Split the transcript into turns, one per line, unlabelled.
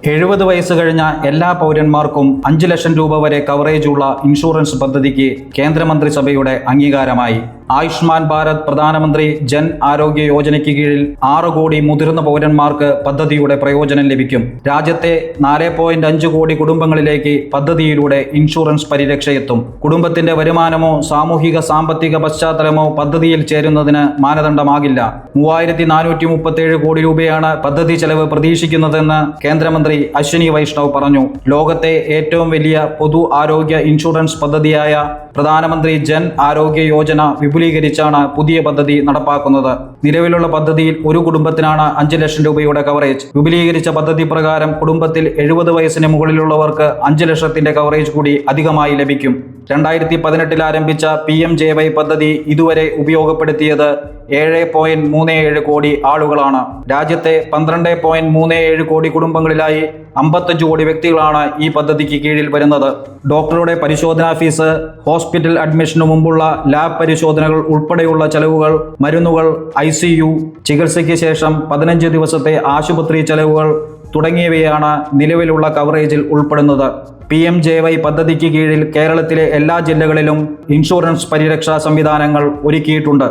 70 വയസ്സ് കഴിഞ്ഞ എല്ലാ പൗരന്മാർക്കും 5 ലക്ഷം രൂപ വരെ കവറേജുള്ള ഇൻഷുറൻസ് പദ്ധതിക്ക് കേന്ദ്രമന്ത്രിസഭയുടെ അംഗീകാരമായി. ആയുഷ്മാൻ ഭാരത് പ്രധാനമന്ത്രി ജൻ ആരോഗ്യ യോജനയ്ക്ക് കീഴിൽ 6 കോടി മുതിർന്ന പൗരന്മാർക്ക് പദ്ധതിയുടെ പ്രയോജനം ലഭിക്കും. രാജ്യത്തെ 4.5 കോടി കുടുംബങ്ങളിലേക്ക് പദ്ധതിയിലൂടെ ഇൻഷുറൻസ് പരിരക്ഷയെത്തും. കുടുംബത്തിന്റെ വരുമാനമോ സാമൂഹിക സാമ്പത്തിക പശ്ചാത്തലമോ പദ്ധതിയിൽ ചേരുന്നതിന് മാനദണ്ഡമാകില്ല. 3437 കോടി രൂപയാണ് പദ്ധതി ചെലവ് പ്രതീക്ഷിക്കുന്നതെന്ന് കേന്ദ്രമന്ത്രി അശ്വിനി വൈഷ്ണവ് പറഞ്ഞു. ലോകത്തെ ഏറ്റവും വലിയ പൊതു ആരോഗ്യ ഇൻഷുറൻസ് പദ്ധതിയായ പ്രധാനമന്ത്രി ജൻ ആരോഗ്യ യോജന വിപുലീകരിച്ചാണ് പുതിയ പദ്ധതി നടപ്പാക്കുന്നത്. നിലവിലുള്ള പദ്ധതിയിൽ ഒരു കുടുംബത്തിനാണ് 5 ലക്ഷം രൂപയുടെ കവറേജ്. വിപുലീകരിച്ച പദ്ധതി പ്രകാരം കുടുംബത്തിൽ 70 വയസ്സിന് മുകളിലുള്ളവർക്ക് 5 ലക്ഷത്തിന്റെ കവറേജ് കൂടി അധികമായി ലഭിക്കും. 2018 ആരംഭിച്ച PMJY പദ്ധതി ഇതുവരെ ഉപയോഗപ്പെടുത്തിയത് 7.37 കോടി ആളുകളാണ്. രാജ്യത്തെ 12.37 കോടി കുടുംബങ്ങളിലായി 55 കോടി വ്യക്തികളാണ് ഈ പദ്ധതിക്ക് കീഴിൽ വരുന്നത്. ഡോക്ടറുടെ പരിശോധനാ ഫീസ്, ഹോസ്പിറ്റൽ അഡ്മിഷനു മുമ്പുള്ള ലാബ് പരിശോധനകൾ ഉൾപ്പെടെയുള്ള ചെലവുകൾ, മരുന്നുകൾ, ICU, ചികിത്സയ്ക്ക് ശേഷം 15 ദിവസത്തെ ആശുപത്രി ചെലവുകൾ തുടങ്ങിയവയാണ് നിലവിലുള്ള കവറേജിൽ ഉൾപ്പെടുന്നത്. PMJY പദ്ധതിക്ക് കീഴിൽ കേരളത്തിലെ എല്ലാ ജില്ലകളിലും ഇൻഷുറൻസ് പരിരക്ഷാ സംവിധാനങ്ങൾ ഒരുക്കിയിട്ടുണ്ട്.